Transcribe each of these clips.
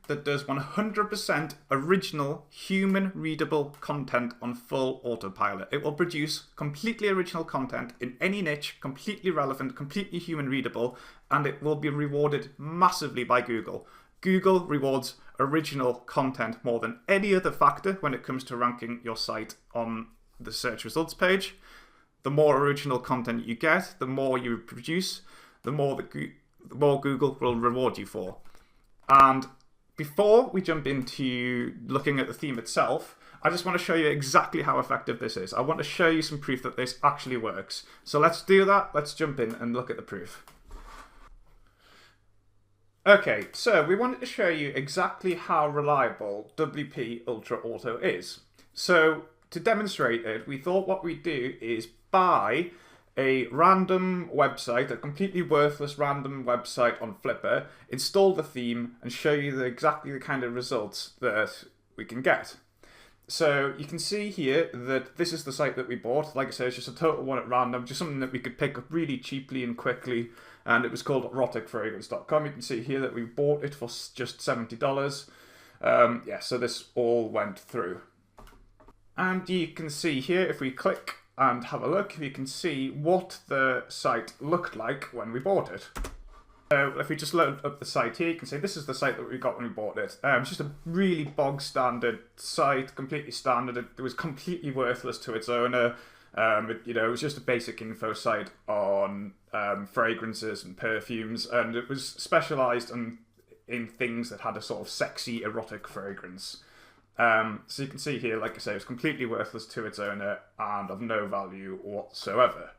that does 100% original human readable content on full autopilot. It will produce completely original content in any niche, completely relevant, completely human readable, and it will be rewarded massively by Google. Google rewards original content more than any other factor when it comes to ranking your site on the search results page. The more original content you get, the more you produce, the more Google will reward you for. And before we jump into looking at the theme itself, I just want to show you exactly how effective this is. I want to show you some proof that this actually works. So let's do that. Let's jump in and look at the proof. Okay, so we wanted to show you exactly how reliable WP Ultra Auto is. So to demonstrate it, we thought what we'd do is buy a random website, a completely worthless random website on Flipper, install the theme, and show you exactly the kind of results that we can get. So you can see here that this is the site that we bought. Like I said, it's just a total one at random, just something that we could pick up really cheaply and quickly, and it was called eroticfragrance.com. You can see here that we bought it for just $70. Yeah, so this all went through. And you can see here, if we click and have a look, you can see what the site looked like when we bought it. So if we just load up the site here, you can see this is the site that we got when we bought it. It's just a really bog standard site, completely standard. It was completely worthless to its owner. It was just a basic info site on fragrances and perfumes, and it was specialised in things that had a sort of sexy, erotic fragrance. So you can see here, like I say, it's completely worthless to its owner and of no value whatsoever.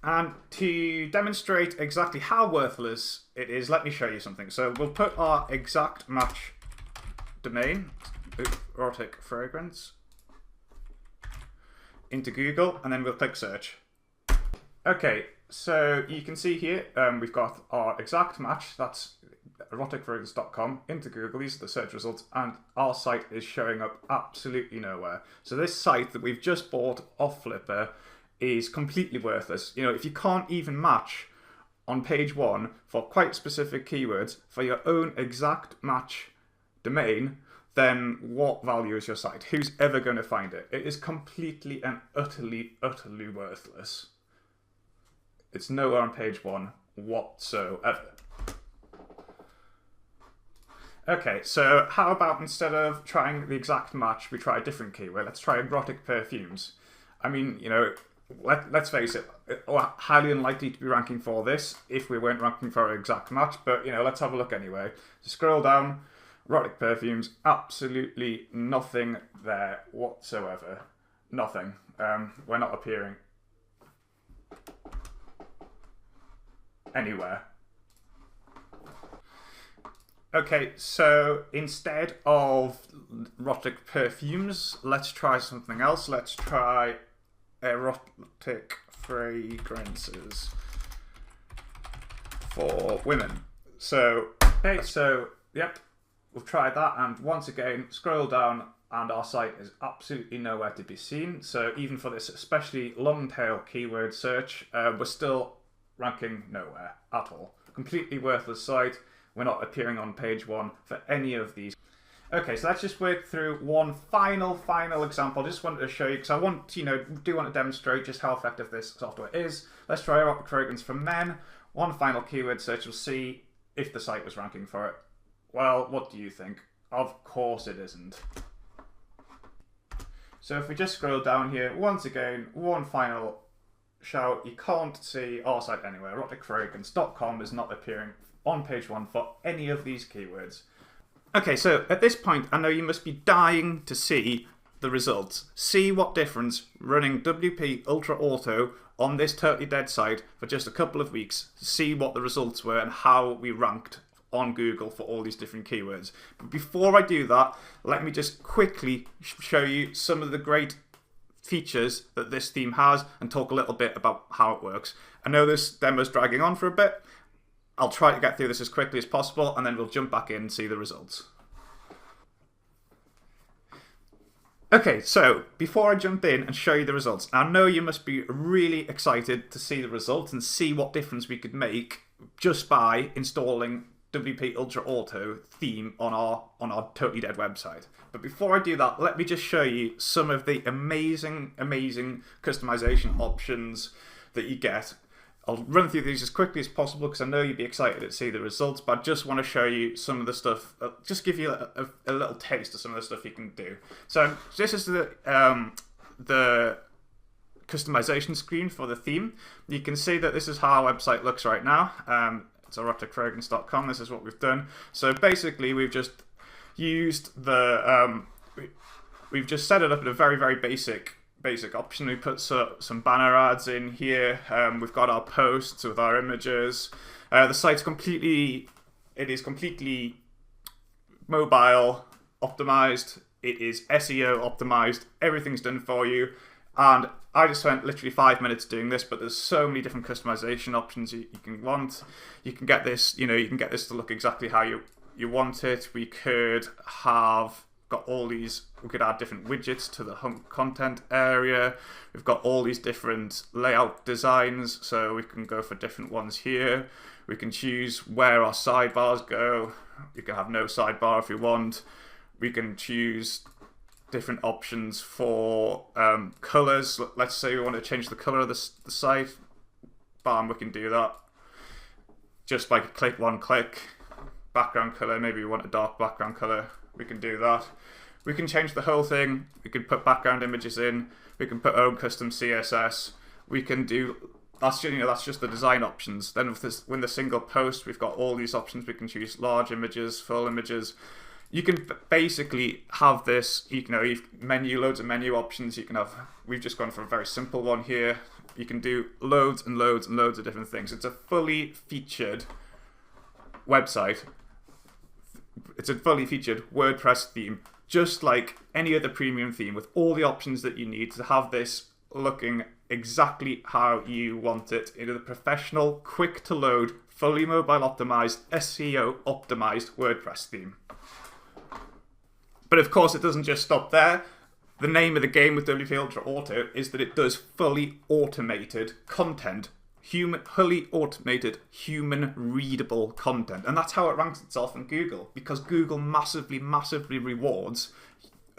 And to demonstrate exactly how worthless it is, let me show you something. So we'll put our exact match domain, erotic fragrance, into Google, and then we'll click search. Okay, so you can see here, we've got our exact match, that's eroticfragrance.com, into Google. These are the search results, and our site is showing up absolutely nowhere. So this site that we've just bought off Flipper is completely worthless. If you can't even match on page 1 for quite specific keywords for your own exact match domain, then what value is your site? Who's ever going to find it? It is completely and utterly worthless. It's nowhere on page 1 whatsoever. Okay, so how about instead of trying the exact match, we try a different keyword? Let's try erotic perfumes. I mean, let's face it, we're highly unlikely to be ranking for this if we weren't ranking for our exact match, but, let's have a look anyway. So scroll down, erotic perfumes, absolutely nothing there whatsoever. Nothing. We're not appearing anywhere. Okay, so instead of erotic perfumes, let's try something else. Let's try erotic fragrances for women. So, okay, so, yep, we've tried that, and once again, scroll down, and our site is absolutely nowhere to be seen. So even for this especially long tail keyword search, we're still ranking nowhere at all. Completely worthless site. We're not appearing on page 1 for any of these. Okay, so let's just work through one final example. I just wanted to show you, because I want, do want to demonstrate just how effective this software is. Let's try erotic fragrance for men. One final keyword search will see if the site was ranking for it. Well, what do you think? Of course it isn't. So if we just scroll down here, once again, one final shout, you can't see our site anywhere. Eroticfragrance.com is not appearing on page 1 for any of these keywords. Okay, so at this point, I know you must be dying to see the results. See what difference running WP Ultra Auto on this totally dead site for just a couple of weeks. See what the results were and how we ranked on Google for all these different keywords. But before I do that, let me just quickly show you some of the great features that this theme has and talk a little bit about how it works. I know this demo's dragging on for a bit. I'll try to get through this as quickly as possible, and then we'll jump back in and see the results. Okay, so before I jump in and show you the results, I know you must be really excited to see the results and see what difference we could make just by installing WP Ultra Auto theme on our Totally Dead website. But before I do that, let me just show you some of the amazing customization options that you get. I'll run through these as quickly as possible because I know you'd be excited to see the results, but I just want to show you some of the stuff, just give you a little taste of some of the stuff you can do. So this is the customization screen for the theme. You can see that this is how our website looks right now. It's eroticfragrance.com. This is what we've done. So basically, we've just used we've just set it up in a very basic option. We put some banner ads in here. We've got our posts with our images. The site's completely mobile optimized. It is SEO optimized. Everything's done for you. And I just spent literally 5 minutes doing this, but there's so many different customization options you can want. You can get this, you can get this to look exactly how you want it. We could have got all these, we could add different widgets to the content area. We've got all these different layout designs, so we can go for different ones here. We can choose where our sidebars go. You can have no sidebar if you want. We can choose different options for colors. Let's say we want to change the color of the site. Bam, we can do that just by one click. Background color, maybe we want a dark background color. We can do that. We can change the whole thing. We can put background images in. We can put our own custom CSS. We can do, that's just the design options. Then with the single post, we've got all these options. We can choose large images, full images. You can basically have this, you've loads of menu options. You can have, we've just gone for a very simple one here. You can do loads and loads of different things. It's a fully featured website. It's a fully featured WordPress theme, just like any other premium theme, with all the options that you need to have this looking exactly how you want it in a professional, quick to load, fully mobile optimized, SEO optimized WordPress theme. But of course, it doesn't just stop there. The name of the game with WP Ultra Auto is that it does fully automated content. Fully automated, human readable content. And that's how it ranks itself in Google, because Google massively rewards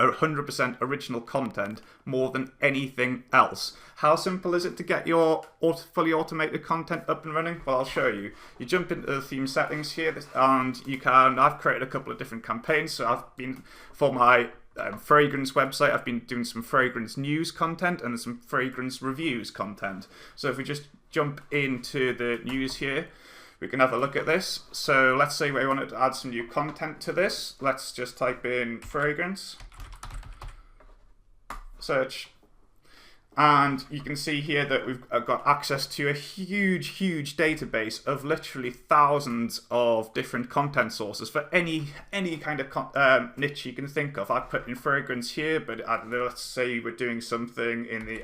100% original content more than anything else. How simple is it to get your fully automated content up and running? Well, I'll show you. You jump into the theme settings here, and I've created a couple of different campaigns. So for my fragrance website, I've been doing some fragrance news content and some fragrance reviews content. So if we just jump into the news here, we can have a look at this. So let's say we wanted to add some new content to this. Let's just type in fragrance, search, and you can see here that we've got access to a huge database of literally thousands of different content sources for any kind of niche you can think of. I put in fragrance here, but I don't know, let's say we're doing something in the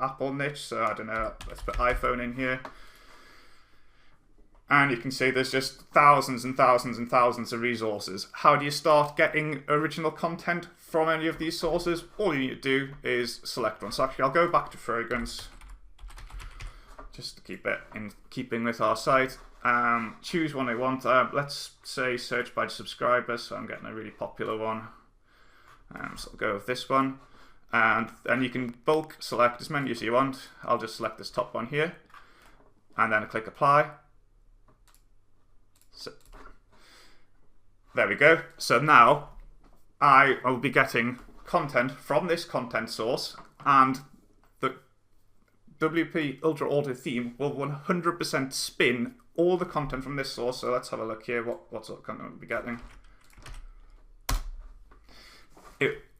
Apple niche, so I don't know, let's put iPhone in here. And you can see there's just thousands and thousands of resources. How do you start getting original content from any of these sources? All you need to do is select one. So actually, I'll go back to fragrance, just to keep it in keeping with our site. Choose one I want. Let's say search by subscriber, so I'm getting a really popular one. So I'll go with this one. And then you can bulk select as many as you want. I'll just select this top one here, and then click apply. So, there we go. So now I will be getting content from this content source, and the WP Ultra Auto theme will 100% spin all the content from this source. So let's have a look here. What sort of content we'll be getting.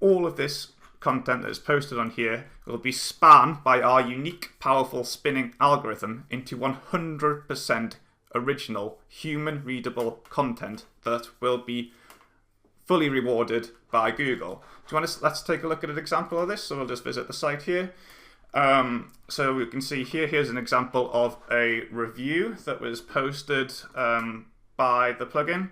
All of this content that is posted on here will be spanned by our unique, powerful spinning algorithm into 100% original, human-readable content that will be fully rewarded by Google. Do you want to? Let's take a look at an example of this. So we'll just visit the site here. So we can see here. Here's an example of a review that was posted by the plugin,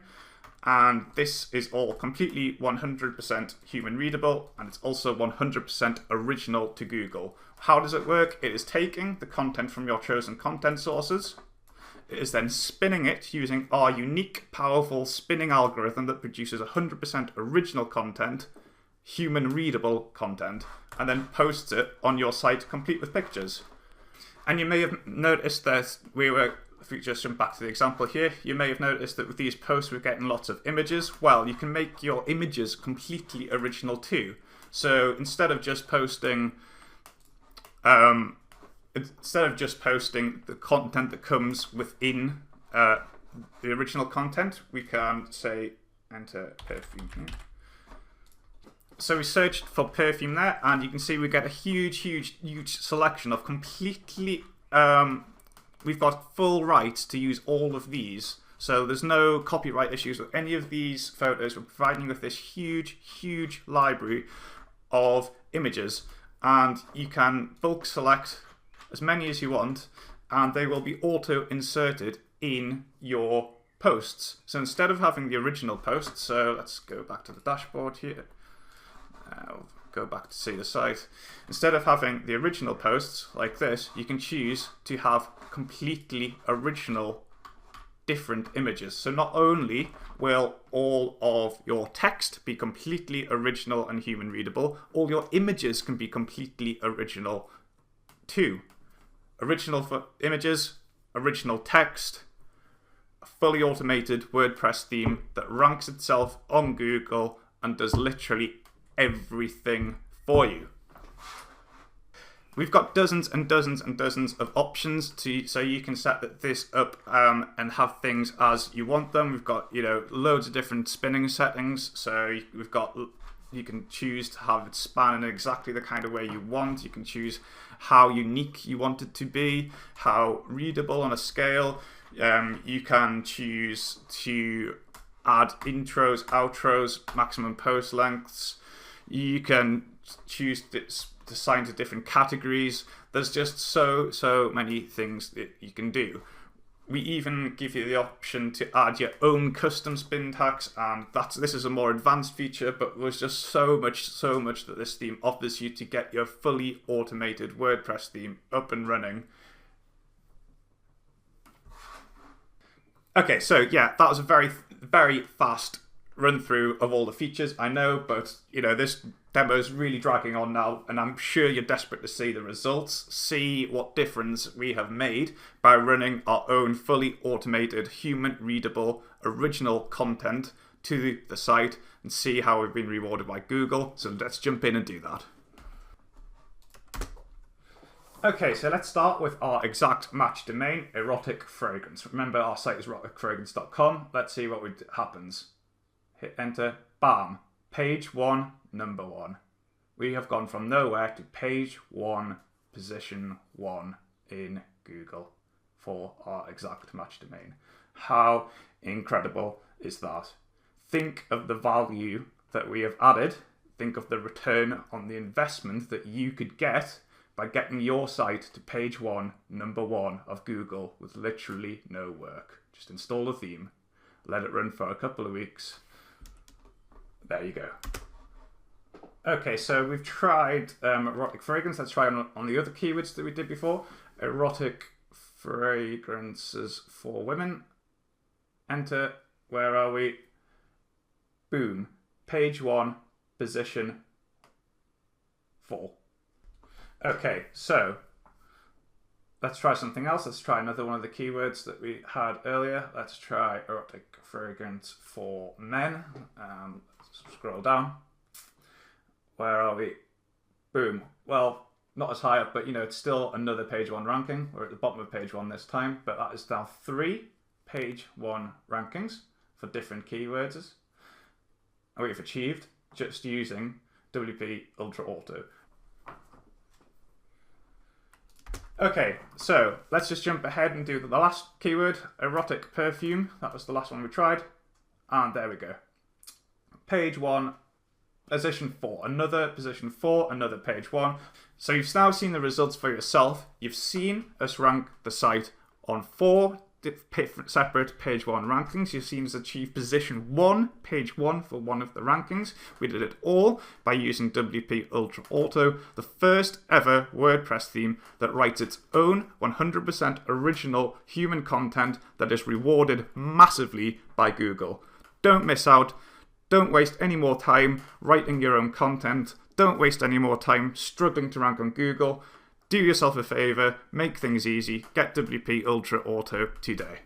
and this is all completely 100% human-readable, and it's also 100% original to Google. How does it work? It is taking the content from your chosen content sources. It is then spinning it using our unique, powerful spinning algorithm that produces 100% original content, human readable content, and then posts it on your site complete with pictures. And you may have noticed that if we just jump back to the example here, you may have noticed that with these posts we're getting lots of images. Well, you can make your images completely original too. So instead of just posting the content that comes within the original content, we can say enter perfume here. So we searched for perfume there, and you can see we get a huge selection of completely we've got full rights to use all of these. So there's no copyright issues with any of these photos. We're providing you with this huge library of images, and you can bulk select as many as you want, and they will be auto inserted in your posts. So instead of having the original post, so let's go back to the dashboard here. I'll go back to see the site. Instead of having the original posts like this, you can choose to have completely original different images. So not only will all of your text be completely original and human readable, all your images can be completely original too. Original for images, original text, a fully automated WordPress theme that ranks itself on Google and does literally everything for you. We've got dozens and dozens and dozens of options so you can set this up and have things as you want them. We've got loads of different spinning settings. So you can choose to have it span in exactly the kind of way you want. You can choose how unique you want it to be, how readable on a scale. You can choose to add intros, outros, maximum post lengths. You can choose to assign to different categories. There's just so many things that you can do. We even give you the option to add your own custom spin tags, and this is a more advanced feature, but there's just so much that this theme offers you to get your fully automated WordPress theme up and running. Okay, so yeah, that was a very fast run through of all the features, I know, but this demo is really dragging on now, and I'm sure you're desperate to see the results, see what difference we have made by running our own fully automated, human readable, original content to the site, and see how we've been rewarded by Google. So let's jump in and do that. Okay, so let's start with our exact match domain, erotic fragrance. Remember, our site is eroticfragrance.com. Let's see what happens. Hit enter, bam, page 1, number 1. We have gone from nowhere to page 1, position 1 in Google for our exact match domain. How incredible is that? Think of the value that we have added. Think of the return on the investment that you could get by getting your site to page 1, number 1 of Google with literally no work. Just install a theme, let it run for a couple of weeks. There you go. Okay, so we've tried erotic fragrance. Let's try on the other keywords that we did before. Erotic fragrances for women. Enter. Where are we? Boom. Page 1, position 4. Okay, so let's try something else. Let's try another one of the keywords that we had earlier. Let's try erotic fragrance for men. Scroll down. Where are we? Boom. Well, not as high up, but it's still another page 1 ranking. We're at the bottom of page 1 this time, but that is now 3 page 1 rankings for different keywords. And we've achieved just using WP Ultra Auto. Okay, so let's just jump ahead and do the last keyword, erotic perfume. That was the last one we tried. And there we go. Page 1, position 4. Another position 4, another page 1. So you've now seen the results for yourself. You've seen us rank the site on 4 separate page 1 rankings. You've seen us achieve position 1, page 1 for one of the rankings. We did it all by using WP Ultra Auto, the first ever WordPress theme that writes its own 100% original human content that is rewarded massively by Google. Don't miss out. Don't waste any more time writing your own content. Don't waste any more time struggling to rank on Google. Do yourself a favor, make things easy, get WP Ultra Auto today.